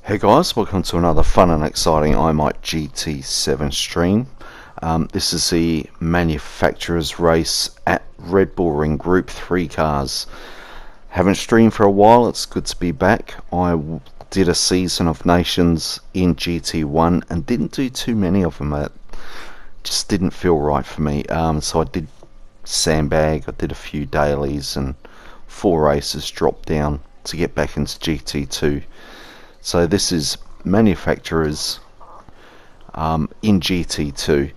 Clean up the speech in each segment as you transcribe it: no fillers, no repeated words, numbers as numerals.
Hey guys, welcome to another fun and exciting iMight GT7 stream. This is the manufacturer's race at Redbull in Group 3 cars. Haven't streamed for a while, it's good to be back. I did a season of Nations in GT1 and didn't do too many of them. It just didn't feel right for me. So I did sandbag, I did a few dailies and 4 races, dropped down to get back into GT2. So this is manufacturers in GT2.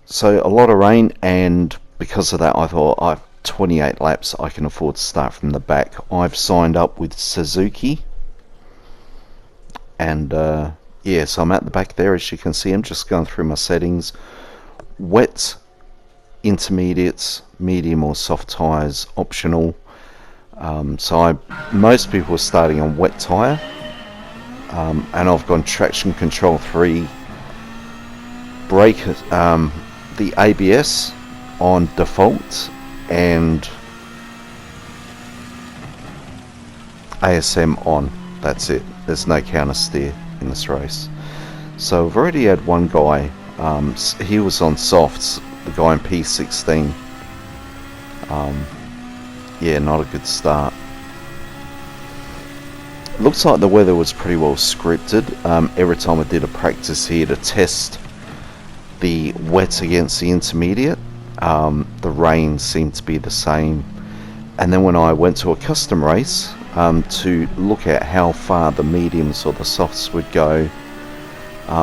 So a lot of rain, and because of that I thought I've 28 laps, I can afford to start from the back. I've signed up with Suzuki, and yeah, so I'm at the back there. As you can see, I'm just going through my settings. Wet, intermediates, medium or soft tyres optional. Most people are starting on wet tyre, and I've gone traction control 3, brake, the ABS on default, and ASM on. That's it. There's no counter steer in this race. So I've already had one guy, he was on softs, the guy in P16. Yeah, not a good start. Looks like the weather was pretty well scripted. Every time I did a practice here to test the wet against the intermediate, the rain seemed to be the same. And then when I went to a custom race to look at how far the mediums or the softs would go,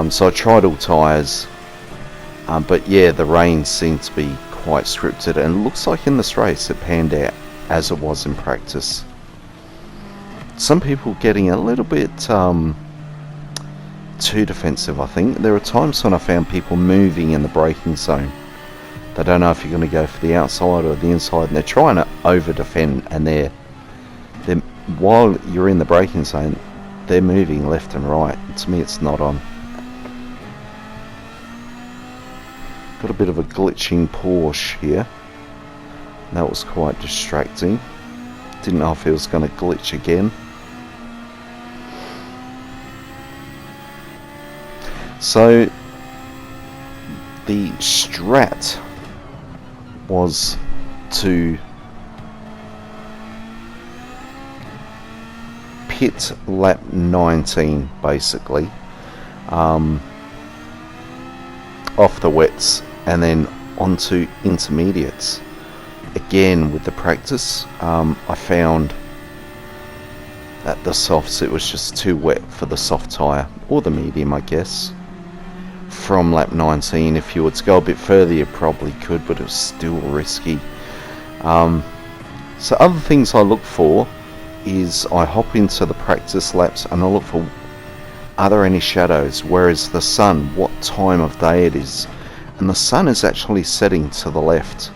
so I tried all tyres, but yeah, the rain seemed to be quite scripted, and it looks like in this race it panned out as it was in practice. Some people getting a little bit too defensive, I think. There are times when I found people moving in the braking zone. They don't know if you're going to go for the outside or the inside, and they're trying to over defend, and they're while you're in the braking zone, they're moving left and right. To me, it's not on. Got a bit of a glitching Porsche here. That was quite distracting. Didn't know if it was going to glitch again. So the strat was to pit lap 19 basically, off the wets and then onto intermediates. Again, with the practice, I found that the softs, it was just too wet for the soft tyre, or the medium I guess, from lap 19. If you were to go a bit further you probably could, but it was still risky. So other things I look for is I hop into the practice laps and I look for, are there any shadows, where is the sun, what time of day it is, and the sun is actually setting to the left.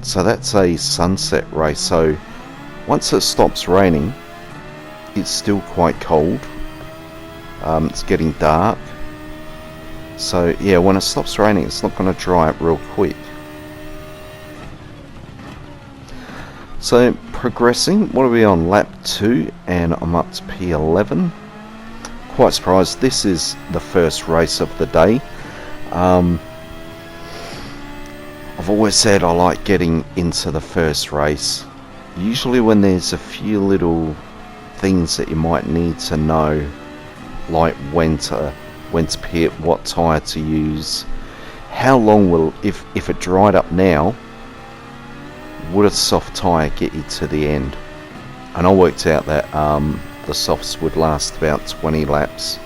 So that's a sunset race, so once it stops raining it's still quite cold. It's getting dark, so yeah, when it stops raining it's not going to dry up real quick. So progressing, what are we on? Lap 2 and I'm up to P11. Quite surprised, this is the first race of the day. I've always said I like getting into the first race. Usually when there's a few little things that you might need to know, like when to pit, what tyre to use, how long will, if it dried up now, would a soft tyre get you to the end? And I worked out that the softs would last about 20 laps,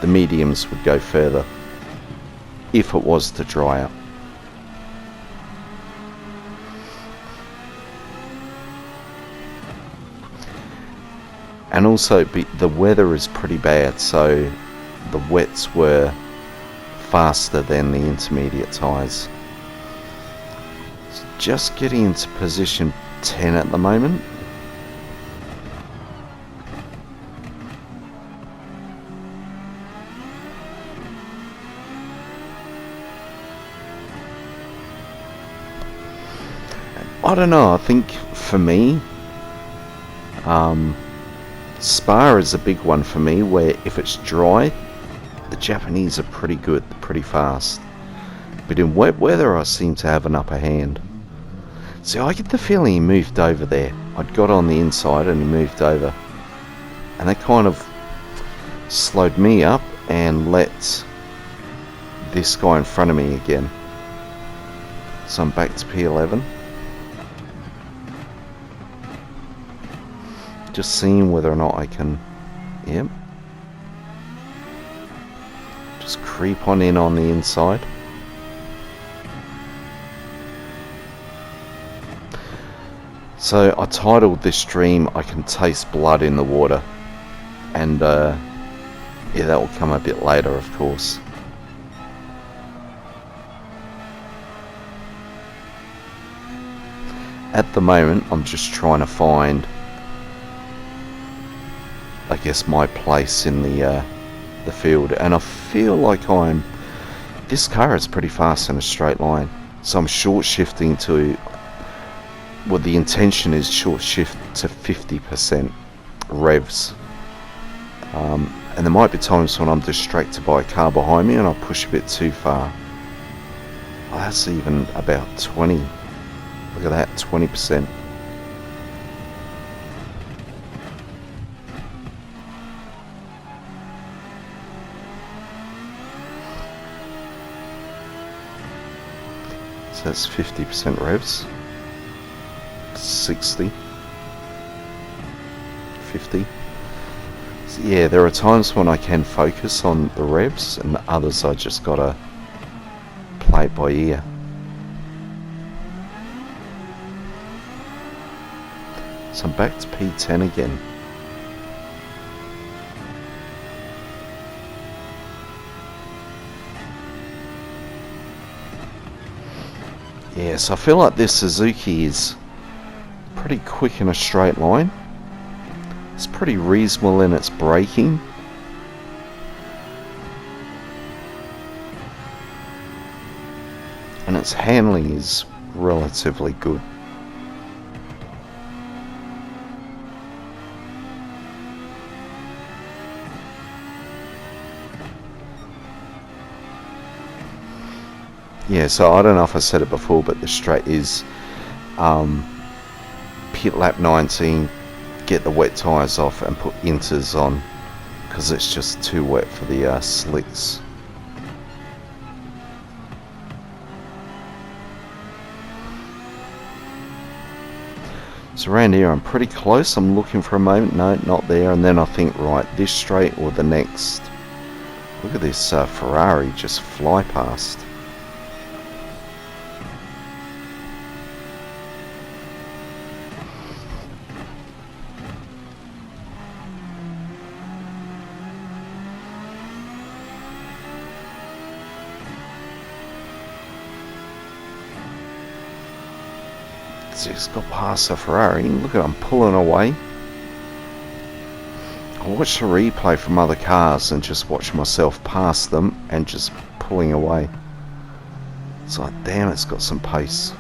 the mediums would go further if it was to dry up. And also the weather is pretty bad, so the wets were faster than the intermediate tyres. Just getting into position 10 at the moment. I don't know, I think for me Spa is a big one for me, where if it's dry, the Japanese are pretty good, pretty fast. But in wet weather, I seem to have an upper hand. See, I get the feeling he moved over there. I'd got on the inside and he moved over. And that kind of slowed me up and let this guy in front of me again. So I'm back to P11. Just seeing whether or not I can... Yep. Just creep on in on the inside. So I titled this stream, I Can Taste Blood in the Water. And yeah, that will come a bit later, of course. At the moment, I'm just trying to find, I guess, my place in the field. And I feel like this car is pretty fast in a straight line. So I'm short shifting to... Well, the intention is short shift to 50% revs. And there might be times when I'm distracted by a car behind me and I push a bit too far. Oh, that's even about 20. Look at that, 20%. So that's 50% revs. 60, 50. So yeah, there are times when I can focus on the revs and others I just gotta play it by ear. So I'm back to P10 again. Yeah, so I feel like this Suzuki is pretty quick in a straight line. It's pretty reasonable in its braking. And its handling is relatively good. Yeah, so I don't know if I said it before, but the straight is pit lap 19, get the wet tyres off and put inters on, because it's just too wet for the slicks. So around here I'm pretty close. I'm looking for a moment. No, not there. And then I think, right, this straight or the next. Look at this Ferrari just fly past. Just got past the Ferrari. Look at, I'm pulling away. I watch the replay from other cars and just watch myself pass them and just pulling away. It's like, damn, it's got some pace.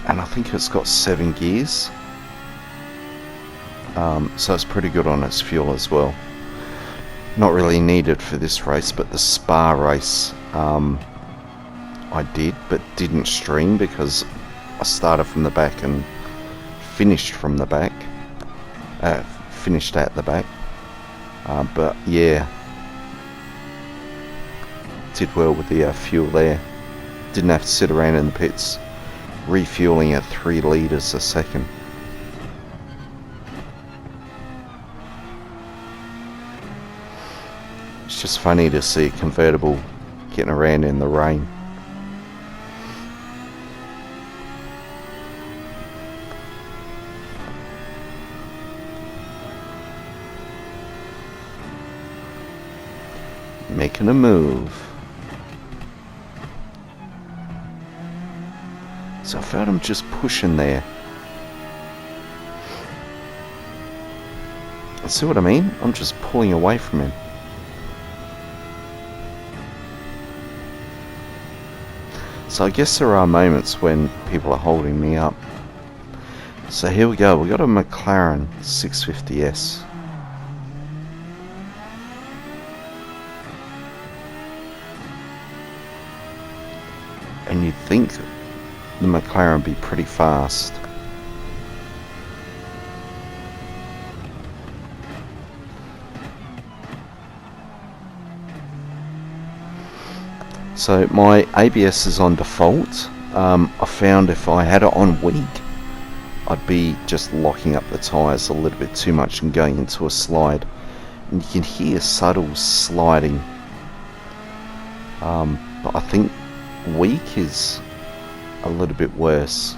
And I think it's got 7 gears, so it's pretty good on its fuel as well. Not really needed for this race, but the Spa race I did, but didn't stream because I started from the back and finished from the back, finished at the back, but yeah, did well with the fuel there. Didn't have to sit around in the pits refueling at 3 litres a second. It's just funny to see a convertible getting around in the rain. Making a move. So I felt him just pushing there. See what I mean? I'm just pulling away from him. So I guess there are moments when people are holding me up. So here we go. We got a McLaren 650S. And you'd think the McLaren would be pretty fast. So my ABS is on default. I found if I had it on weak, I'd be just locking up the tyres a little bit too much and going into a slide. And you can hear subtle sliding. But I think weak is a little bit worse.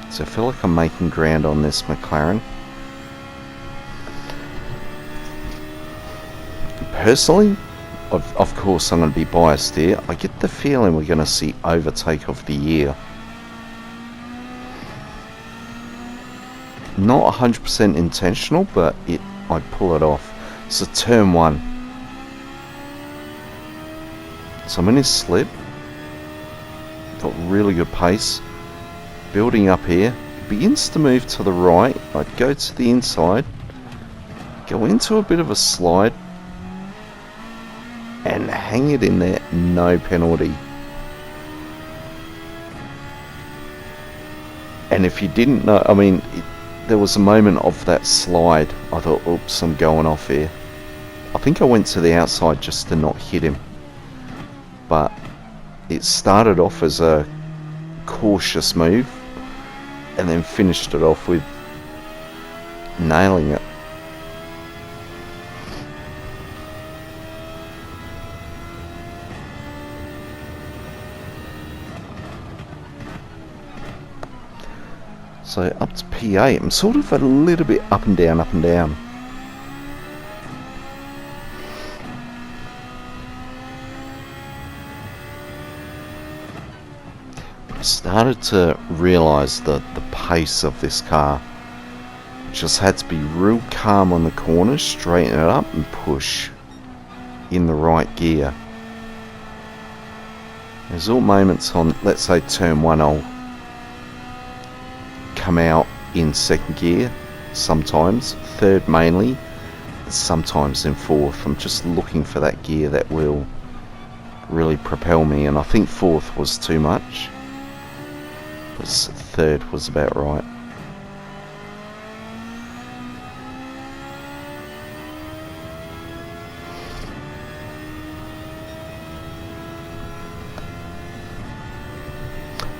So I feel like I'm making ground on this McLaren. Personally, of course I'm going to be biased here. I get the feeling we're going to see overtake of the year. Not 100% intentional, but I'd pull it off. So turn 1. So I'm in his slip. Got really good pace. Building up here. Begins to move to the right. I'd go to the inside. Go into a bit of a slide. And hang it in there, no penalty. And if you didn't know, I mean, there was a moment of that slide. I thought, oops, I'm going off here. I think I went to the outside just to not hit him. But it started off as a cautious move and then finished it off with nailing it. So up to P8, I'm sort of a little bit up and down, up and down. I started to realise the pace of this car. Just had to be real calm on the corners, straighten it up and push in the right gear. There's all moments on, let's say turn 1, I'll come out in second gear, sometimes, third mainly, sometimes in fourth. I'm just looking for that gear that will really propel me, and I think fourth was too much. Third was about right.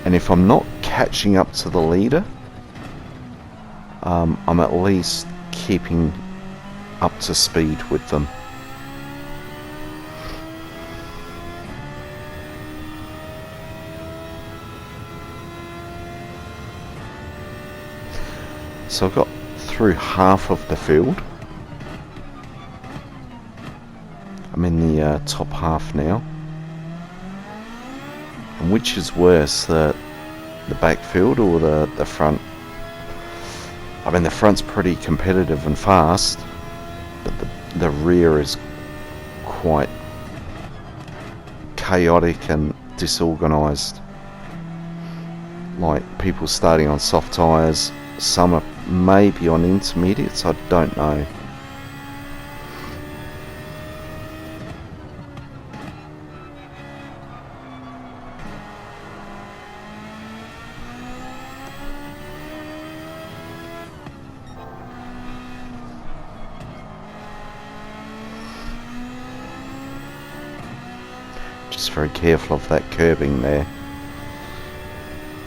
And if I'm not catching up to the leader, I'm at least keeping up to speed with them. So I got through half of the field. I'm in the top half now. And which is worse, the backfield or the front? I mean, the front's pretty competitive and fast, but the rear is quite chaotic and disorganised. Like people starting on soft tyres, some are maybe on intermediates, I don't know. Just very careful of that curbing there.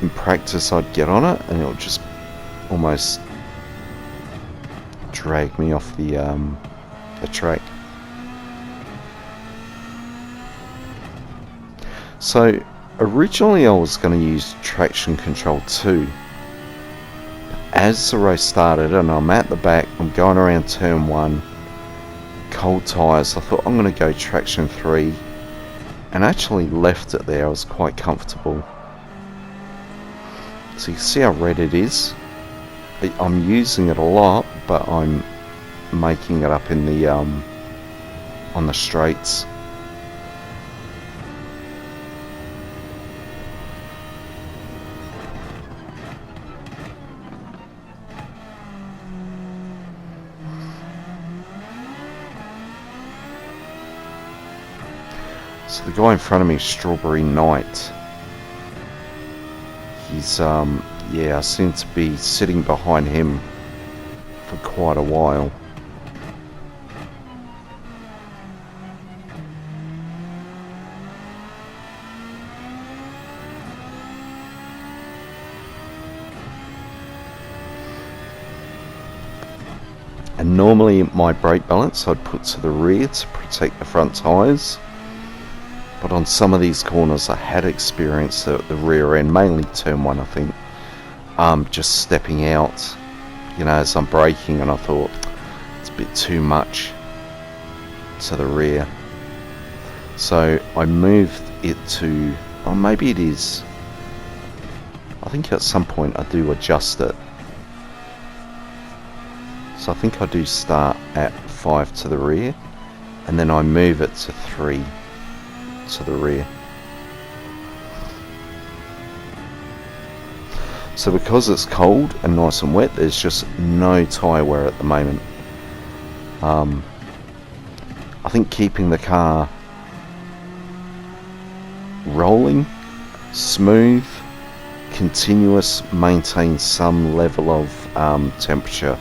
In practice I'd get on it and it would just almost drag me off the track. So originally I was going to use traction control 2. As the race started and I'm at the back, I'm going around turn 1, cold tyres, I thought I'm going to go traction 3 and actually left it there. I was quite comfortable. So you see how red it is. I'm using it a lot, but I'm making it up in the on the straights. So the guy in front of me, Strawberry Knight, he's yeah, I seem to be sitting behind him for quite a while. And normally my brake balance I'd put to the rear to protect the front tyres, but on some of these corners I had experienced at the rear end, mainly turn 1 I think, just stepping out, you know, as I'm braking, and I thought it's a bit too much to the rear. So I moved it to, oh maybe it is, I think at some point I do adjust it. So I think I do start at 5 to the rear, and then I move it to 3 to the rear. So because it's cold and nice and wet, there's just no tyre wear at the moment. I think keeping the car rolling, smooth, continuous, maintains some level of temperature.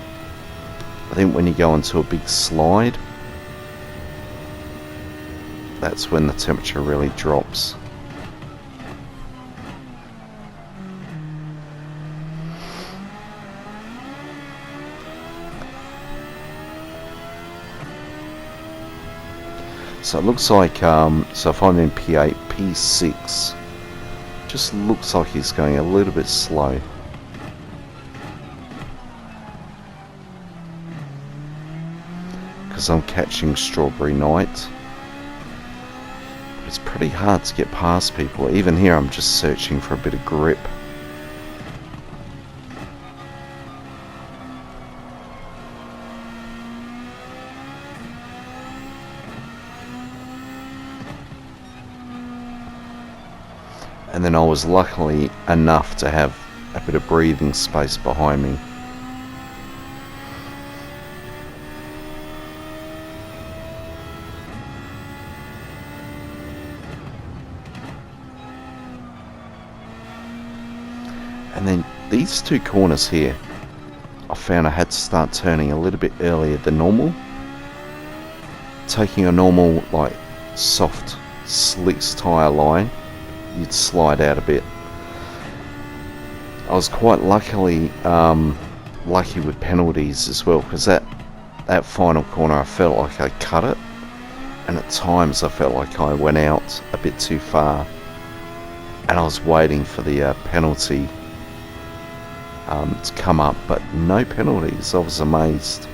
I think when you go into a big slide, that's when the temperature really drops. So it looks like, so if I'm in P8, P6, just looks like he's going a little bit slow. Because I'm catching Strawberry Knight. It's pretty hard to get past people. Even here I'm just searching for a bit of grip. And then I was lucky enough to have a bit of breathing space behind me. And then these two corners here, I found I had to start turning a little bit earlier than normal. Taking a normal, like, soft slicks tyre line, you'd slide out a bit. I was quite lucky with penalties as well, because that final corner I felt like I cut it, and at times I felt like I went out a bit too far, and I was waiting for the penalty to come up, but no penalties. I was amazed.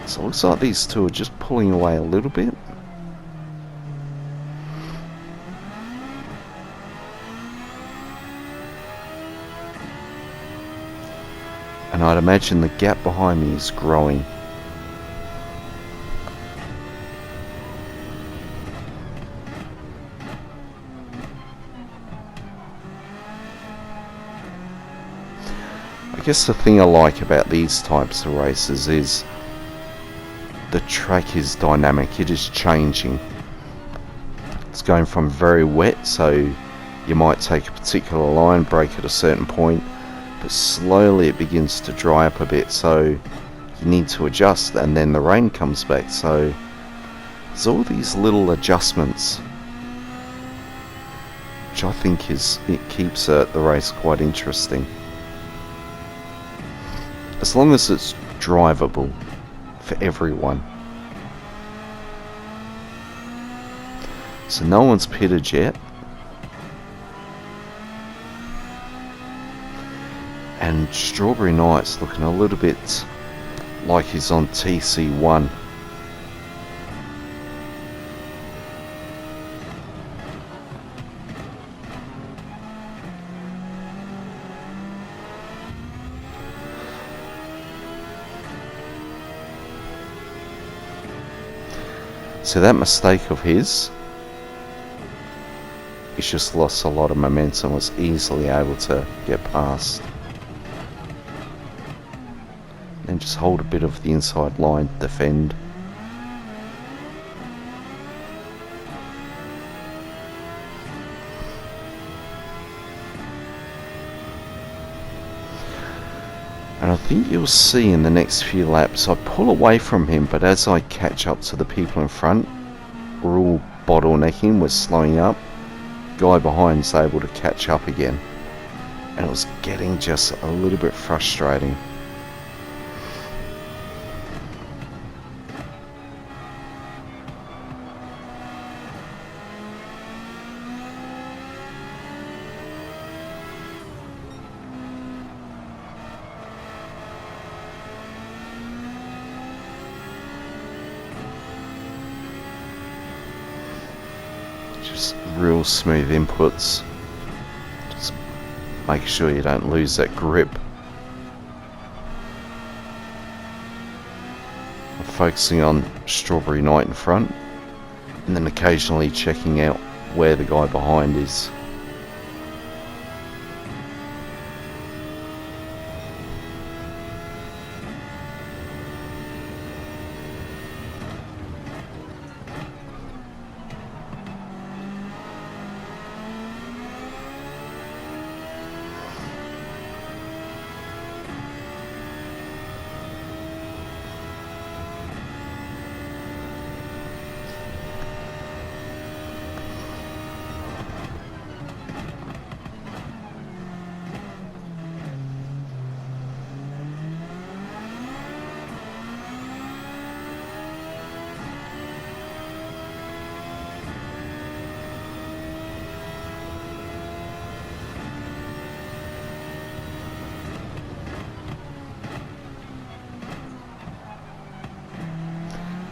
So it looks like these two are just pulling away a little bit. And I'd imagine the gap behind me is growing. I guess the thing I like about these types of races is the track is dynamic. It is changing. It's going from very wet, so you might take a particular line, brake at a certain point, but slowly it begins to dry up a bit, so you need to adjust, and then the rain comes back. So there's all these little adjustments, which I think it keeps the race quite interesting. As long as it's drivable for everyone. So no one's pitted yet. And Strawberry Knight's looking a little bit like he's on TC1. So that mistake of his, he's just lost a lot of momentum, was easily able to get past. And just hold a bit of the inside line, defend. And I think you'll see in the next few laps, I pull away from him, but as I catch up to the people in front, we're all bottlenecking, we're slowing up. Guy behind's able to catch up again. And it was getting just a little bit frustrating. Just real smooth inputs. Just make sure you don't lose that grip. I'm focusing on Strawberry Night in front, and then occasionally checking out where the guy behind is.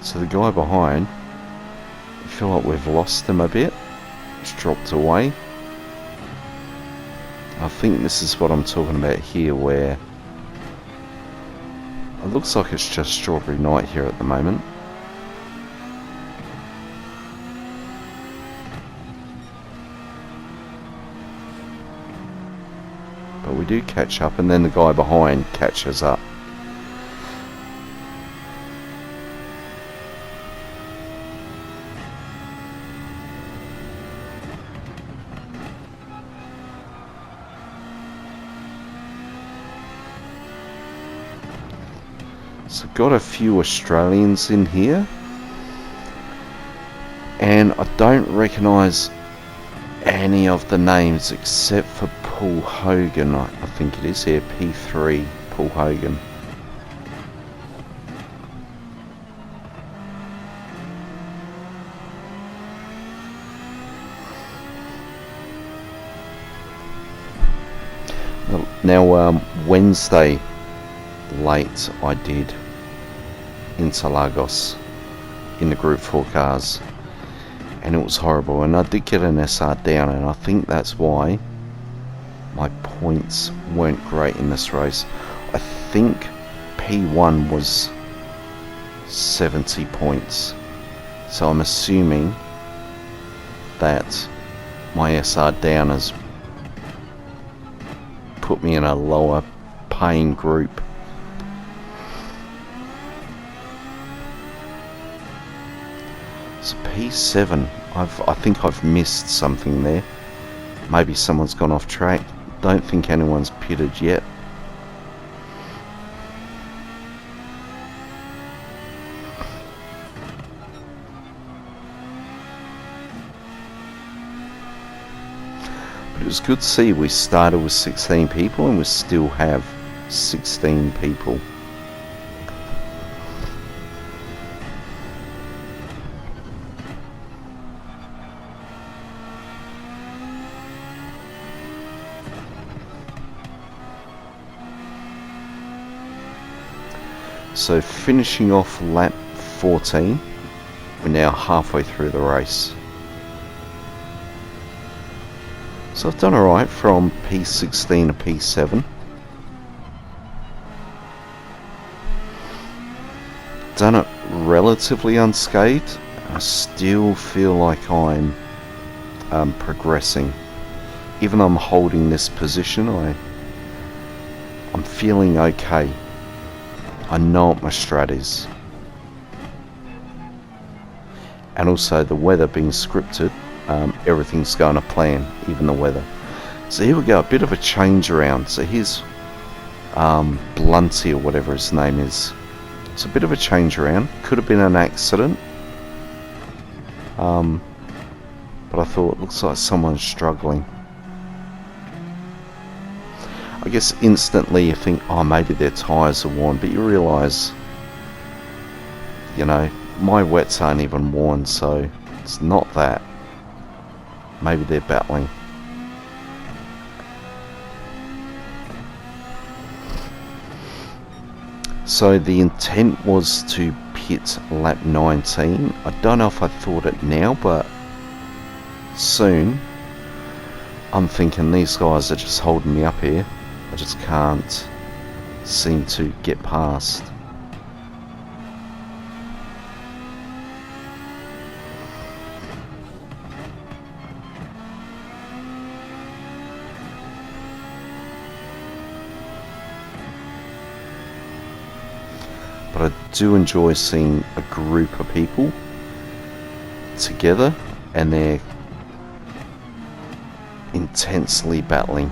So the guy behind, I feel like we've lost him a bit. He's dropped away. I think this is what I'm talking about here, where it looks like it's just Strawberry Night here at the moment. But we do catch up, and then the guy behind catches up. So got a few Australians in here, and I don't recognise any of the names except for Paul Hogan. I think it is here, P3 Paul Hogan. Now Wednesday late I did Interlagos in the Group 4 cars, and it was horrible, and I did get an SR down, and I think that's why my points weren't great in this race. I think P1 was 70 points, so I'm assuming that my SR down has put me in a lower paying group. So P7, I think I've missed something there. Maybe someone's gone off track. Don't think anyone's pitted yet. But it was good to see we started with 16 people and we still have 16 people. So finishing off lap 14, we're now halfway through the race. So I've done alright from P16 to P7. Done it relatively unscathed. I still feel like I'm progressing. Even though I'm holding this position, I'm feeling okay. I know what my strat is. And also the weather being scripted, everything's going to plan, even the weather. So here we go, a bit of a change around. So here's Blunty or whatever his name is. It's a bit of a change around. Could have been an accident. But I thought, looks like someone's struggling. I guess instantly you think, oh, maybe their tyres are worn, but you realise, you know, my wets aren't even worn, so it's not that. Maybe they're battling. So the intent was to pit lap 19. I don't know if I thought it now, but soon. I'm thinking these guys are just holding me up here. I just can't seem to get past. But I do enjoy seeing a group of people together and they're intensely battling,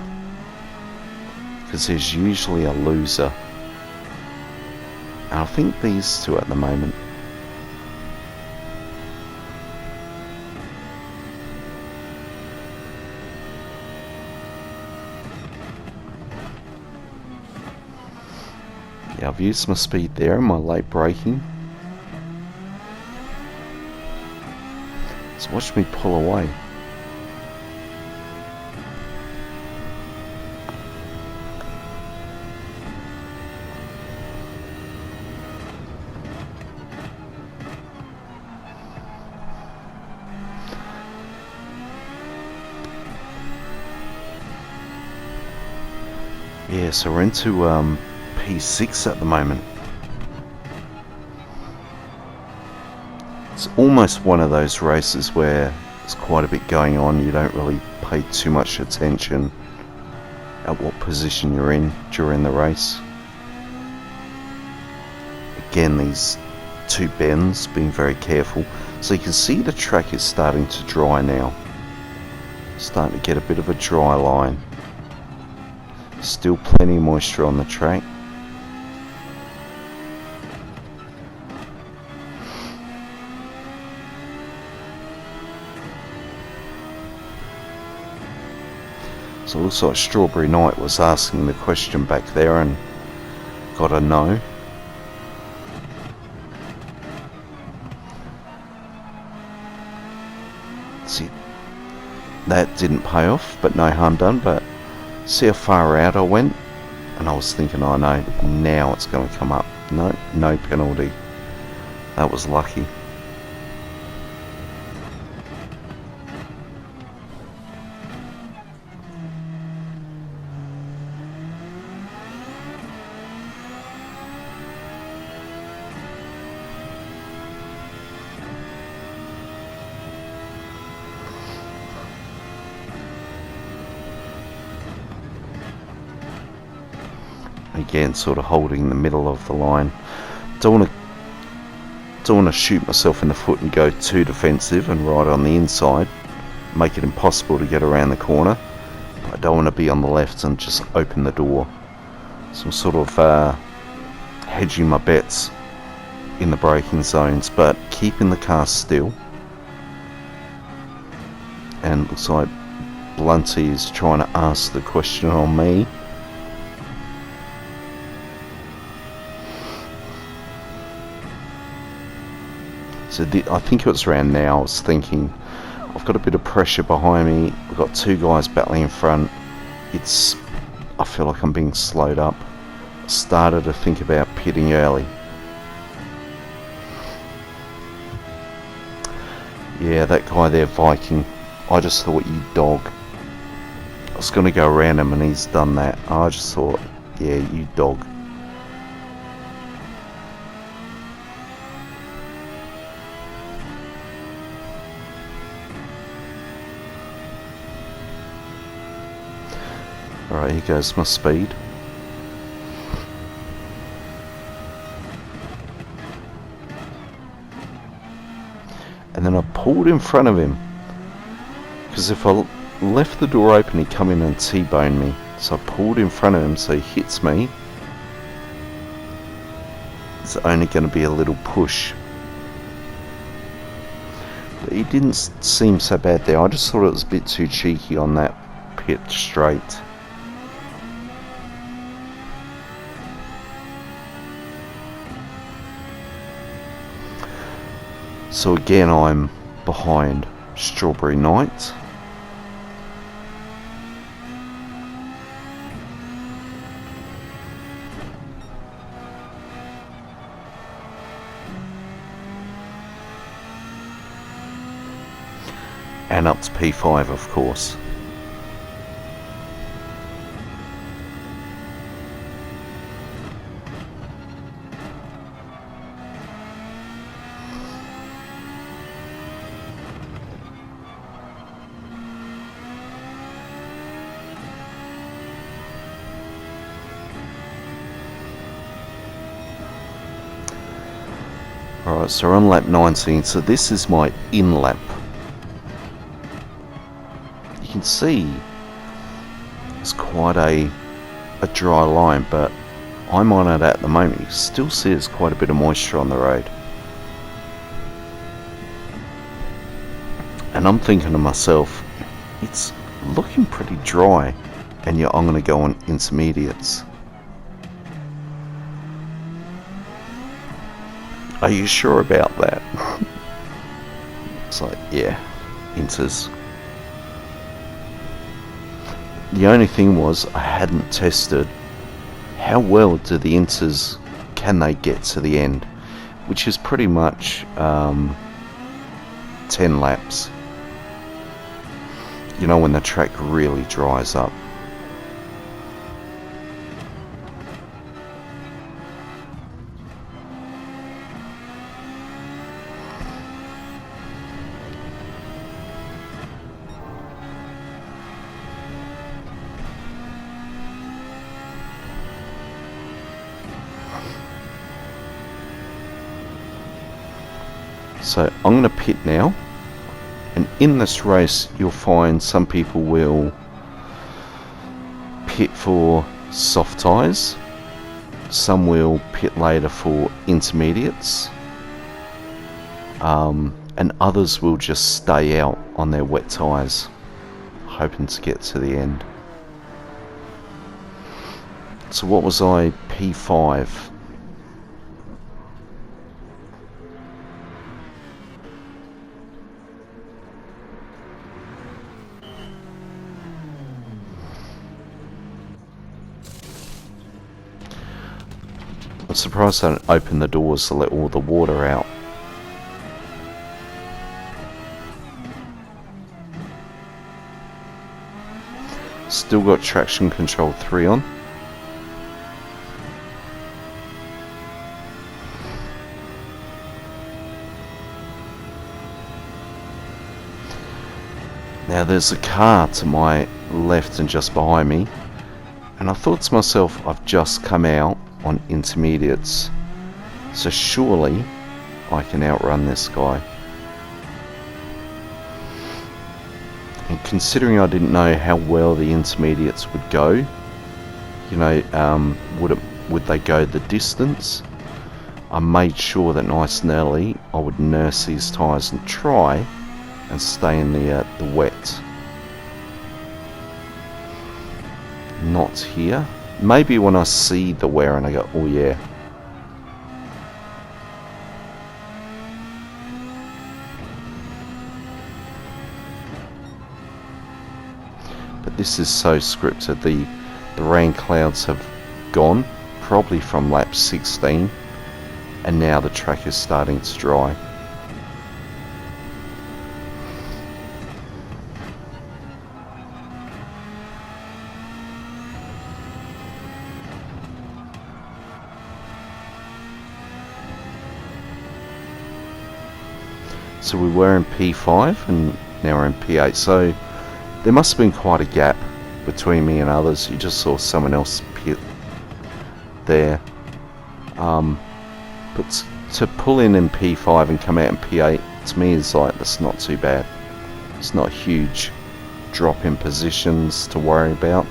because there's usually a loser, and I think these two at the moment. Yeah, I've used my speed there and my late braking. So watch me pull away. Yeah, so we're into P6 at the moment. It's almost one of those races where there's quite a bit going on. You don't really pay too much attention at what position you're in during the race. Again, these two bends, being very careful. So you can see the track is starting to dry now. Starting to get a bit of a dry line. Still plenty of moisture on the track. So it looks like Strawberry Knight was asking the question back there and got a no. See, that didn't pay off, but no harm done. But see how far out I went, and I was thinking, oh no, now it's going to come up. No, no penalty. That was lucky. Again, sort of holding the middle of the line. Don't want to shoot myself in the foot and go too defensive and ride on the inside, make it impossible to get around the corner. I don't want to be on the left and just open the door. So I'm sort of hedging my bets in the braking zones, but keeping the car still. And looks like Blunty is trying to ask the question on me. So I think it was around now, I was thinking, I've got a bit of pressure behind me, I've got two guys battling in front, I feel like I'm being slowed up. I started to think about pitting early. Yeah, that guy there, Viking, I just thought, you dog. I was going to go around him and he's done that. I just thought, yeah, you dog. Alright, here goes my speed. And then I pulled in front of him, because if I left the door open he'd come in and T-bone me. So I pulled in front of him so he hits me. It's only going to be a little push. But he didn't seem so bad there. I just thought it was a bit too cheeky on that pit straight. So again I'm behind Strawberry Knight. And up to P5 of course. Alright, so we're on lap 19, so this is my in lap. You can see it's quite a dry line, but I'm on it at the moment. You can still see there's quite a bit of moisture on the road. And I'm thinking to myself, it's looking pretty dry, and yet I'm going to go on intermediates. Are you sure about that? It's like, yeah, inters. The only thing was I hadn't tested how well do the inters, can they get to the end, which is pretty much 10 laps. You know, when the track really dries up. So I'm going to pit now, and in this race you'll find some people will pit for soft tyres, some will pit later for intermediates, and others will just stay out on their wet tyres, hoping to get to the end. So what was I? P5. I'm surprised I don't open the doors to let all the water out. Still got traction control 3 on. Now there's a car to my left and just behind me, and I thought to myself, I've just come out on intermediates, so surely I can outrun this guy. And considering I didn't know how well the intermediates would go, you know, would they go the distance, I made sure that nice and early I would nurse these tyres and try and stay in the wet. Not here. Maybe when I see the wear and I go, oh yeah. But this is so scripted. The rain clouds have gone, probably from lap 16, and now the track is starting to dry. So we were in P5 and now we're in P8, so there must have been quite a gap between me and others. You just saw someone else pit there. But to pull in P5 and come out in P8, to me is like, that's not too bad. It's not a huge drop in positions to worry about.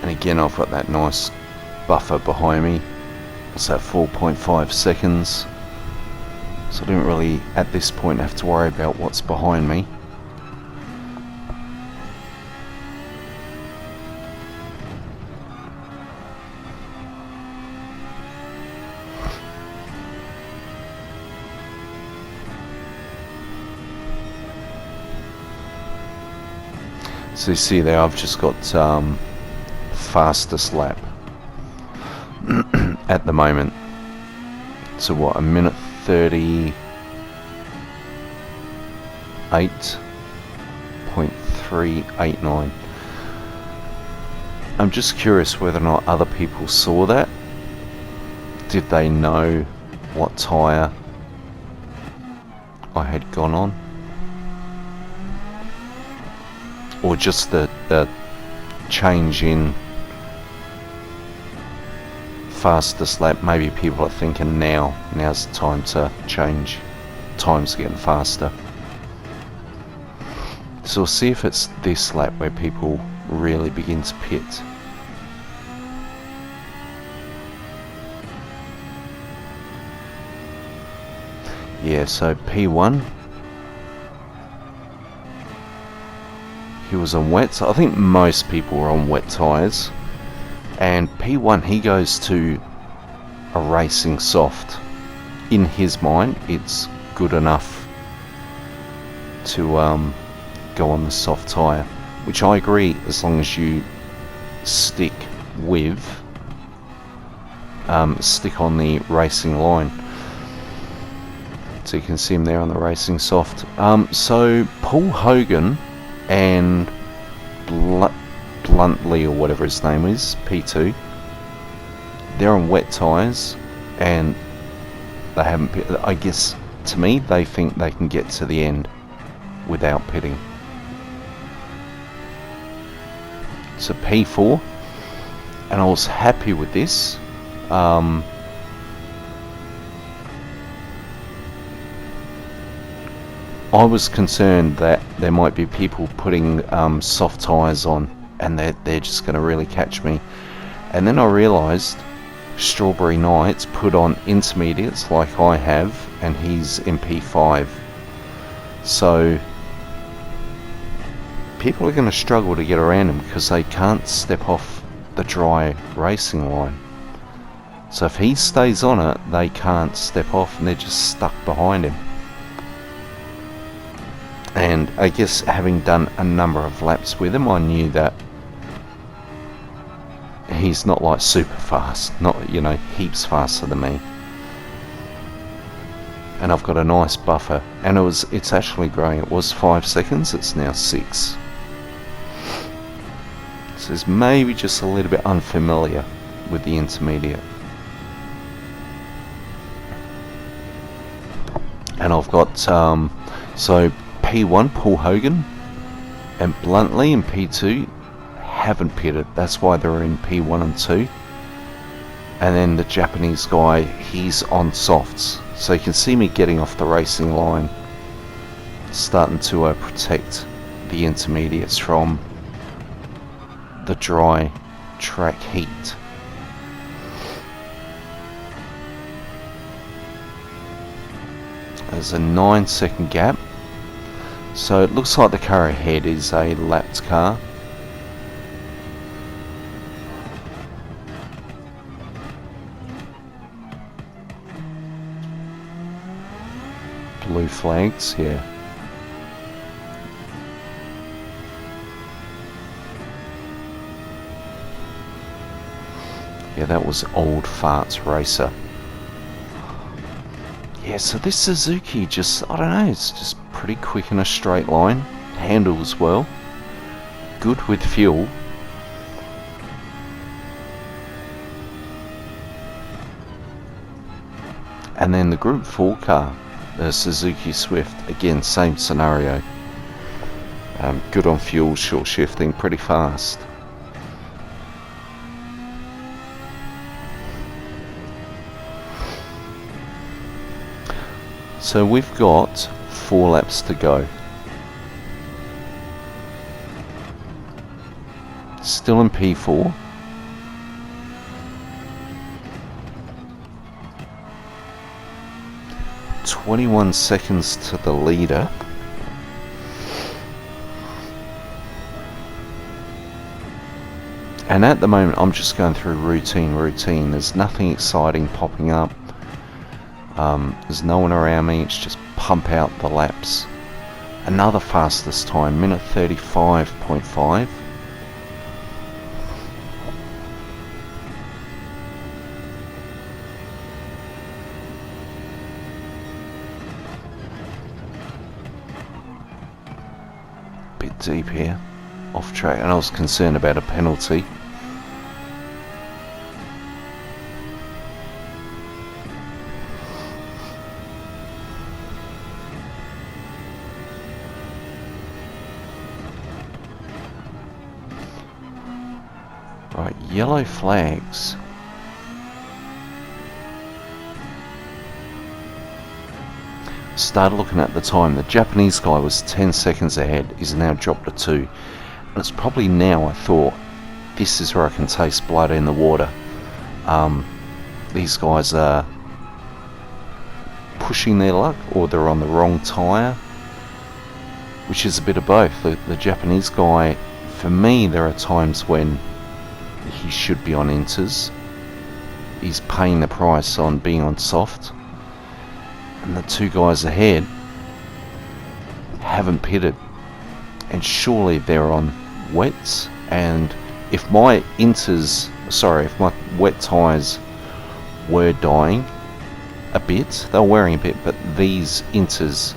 And again, I've got that nice buffer behind me. It's at 4.5 seconds. So I didn't really, at this point, have to worry about what's behind me. So you see there, I've just got fastest lap at the moment. So what, a minute 38.389. I'm just curious whether or not other people saw that. Did they know what tyre I had gone on? Or just the change in fastest lap. Maybe people are thinking now's the time to change. Time's getting faster. So we'll see if it's this lap where people really begin to pit. Yeah, so P1, he was on wets. I think most people were on wet tyres. And P1, he goes to a racing soft. In his mind, it's good enough to go on the soft tyre, which I agree, as long as you stick on the racing line. So you can see him there on the racing soft. So Paul Hogan and Bluntly, or whatever his name is, P2, they're on wet tyres and they haven't pit. I guess, to me, they think they can get to the end without pitting. So P4, and I was happy with this. I was concerned that there might be people putting soft tyres on and they're just going to really catch me. And then I realised Strawberry Knights put on intermediates like I have, and he's in P5. So people are going to struggle to get around him because they can't step off the dry racing line. So if he stays on it, they can't step off and they're just stuck behind him. And I guess having done a number of laps with him, I knew that he's not like super fast, not, you know, heaps faster than me. And I've got a nice buffer, and it's actually growing. It was 5 seconds, it's now 6. So it's maybe just a little bit unfamiliar with the intermediate. And I've got so P1, Paul Hogan, and Bluntly in P2 haven't pitted. That's why they're in P1 and 2. And then the Japanese guy, he's on softs. So you can see me getting off the racing line, starting to protect the intermediates from the dry track heat. there's a 9-second gap. So it looks like the car ahead is a lapped car. Blue flags, yeah. Yeah, that was Old Farts Racer. Yeah, so this Suzuki just, I don't know, it's just pretty quick in a straight line. Handles well. Good with fuel. And then the Group 4 car, the Suzuki Swift, again, same scenario. Good on fuel, short shifting, pretty fast. So we've got 4 laps to go. Still in P4. "21 seconds to the leader." And at the moment I'm just going through routine. There's nothing exciting popping up. There's no one around me, it's just pump out the laps. Another fastest time, minute 35.5. Bit deep here, off track, and I was concerned about a penalty. Right, yellow flags. Started looking at the time. The Japanese guy was 10 seconds ahead. He's now dropped to 2. And it's probably now I thought, this is where I can taste blood in the water. These guys are pushing their luck, or they're on the wrong tyre, which is a bit of both. The Japanese guy, for me, there are times when he should be on inters. He's paying the price on being on soft. And the 2 guys ahead haven't pitted. And surely they're on wets. And if my if my wet tyres were dying a bit, they were wearing a bit, but these inters,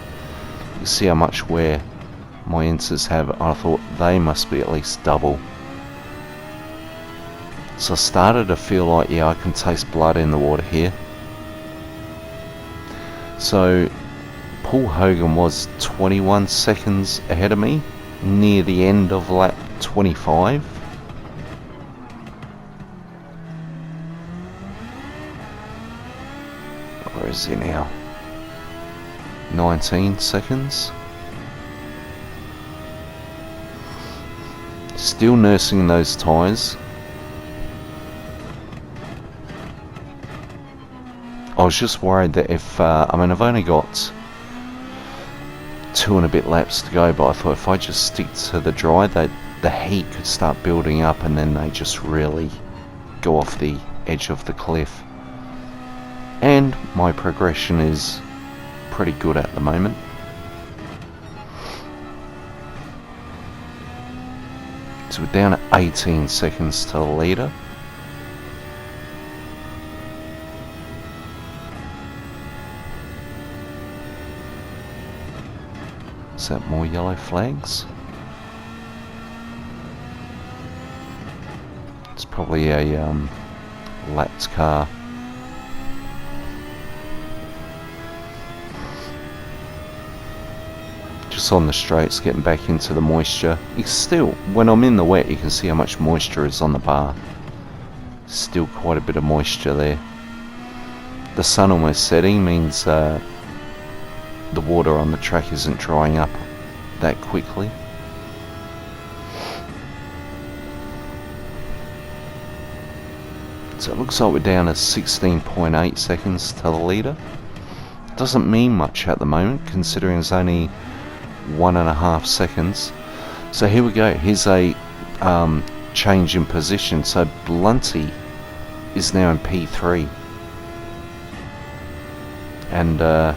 you see how much wear my inters have. I thought they must be at least double. So I started to feel like, yeah, I can taste blood in the water here. So Paul Hogan was 21 seconds ahead of me near the end of lap 25. Where is he now? 19 seconds. Still nursing those tyres. I was just worried that if, I've only got 2 and a bit laps to go, but I thought if I just stick to the dry, that the heat could start building up and then they just really go off the edge of the cliff. And my progression is pretty good at the moment. So we're down at 18 seconds to the leader. Is that more yellow flags? It's probably a lapped car. Just on the straights, getting back into the moisture. It's still, when I'm in the wet, you can see how much moisture is on the bar. Still quite a bit of moisture there. The sun almost setting means the water on the track isn't drying up that quickly. So it looks like we're down to 16.8 seconds to the leader. doesn't mean much at the moment, considering it's only 1.5 seconds. So here we go. Here's a change in position. So Blunty is now in P3, and yeah,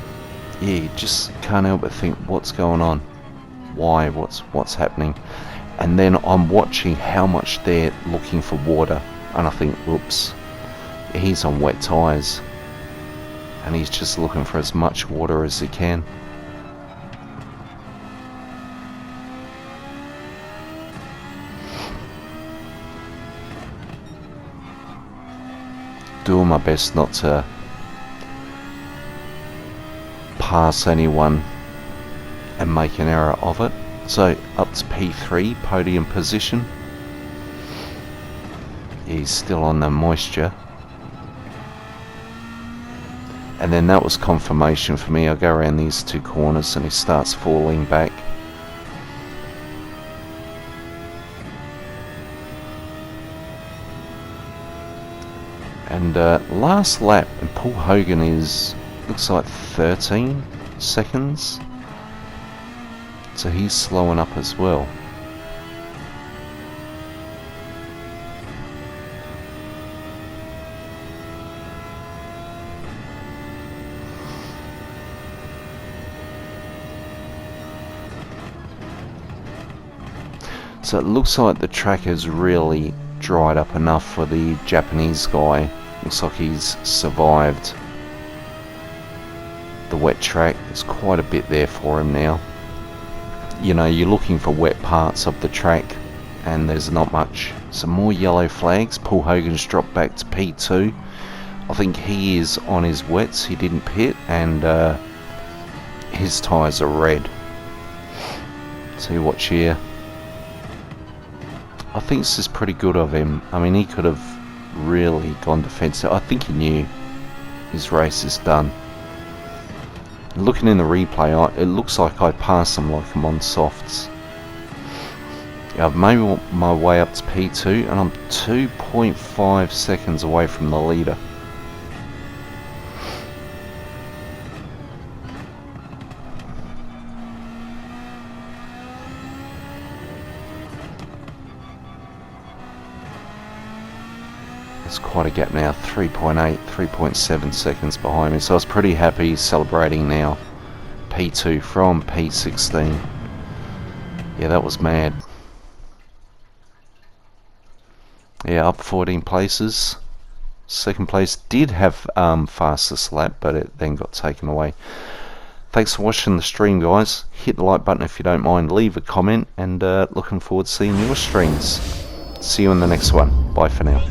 you just can't help but think, what's going on? Why? What's happening? And then I'm watching how much they're looking for water, and I think, whoops, he's on wet tyres, and he's just looking for as much water as he can. Doing my best not to pass anyone and make an error of it. So up to P3, podium position. He's still on the moisture. And then that was confirmation for me. I go around these two corners and he starts falling back. And last lap, and Paul Hogan is, looks like 13 seconds. So he's slowing up as well. So it looks like the track has really dried up enough for the Japanese guy. Looks like he's survived the wet track. There's quite a bit there for him now. You know, you're looking for wet parts of the track and there's not much. Some more yellow flags. Paul Hogan's dropped back to P2. I think he is on his wets. He didn't pit, and his tyres are red. So you watch here. I think this is pretty good of him. I mean, he could have really gone defensive. I think he knew his race is done. Looking in the replay, it looks like I passed him like I'm on softs. Yeah, I've made my way up to P2 and I'm 2.5 seconds away from the leader. It's quite a gap now, 3.8, 3.7 seconds behind me, so I was pretty happy celebrating now. P2 from P16. Yeah, that was mad. Yeah, up 14 places. Second place did have fastest lap, but it then got taken away. Thanks for watching the stream, guys. Hit the like button if you don't mind, leave a comment, and looking forward to seeing your streams. See you in the next one. Bye for now.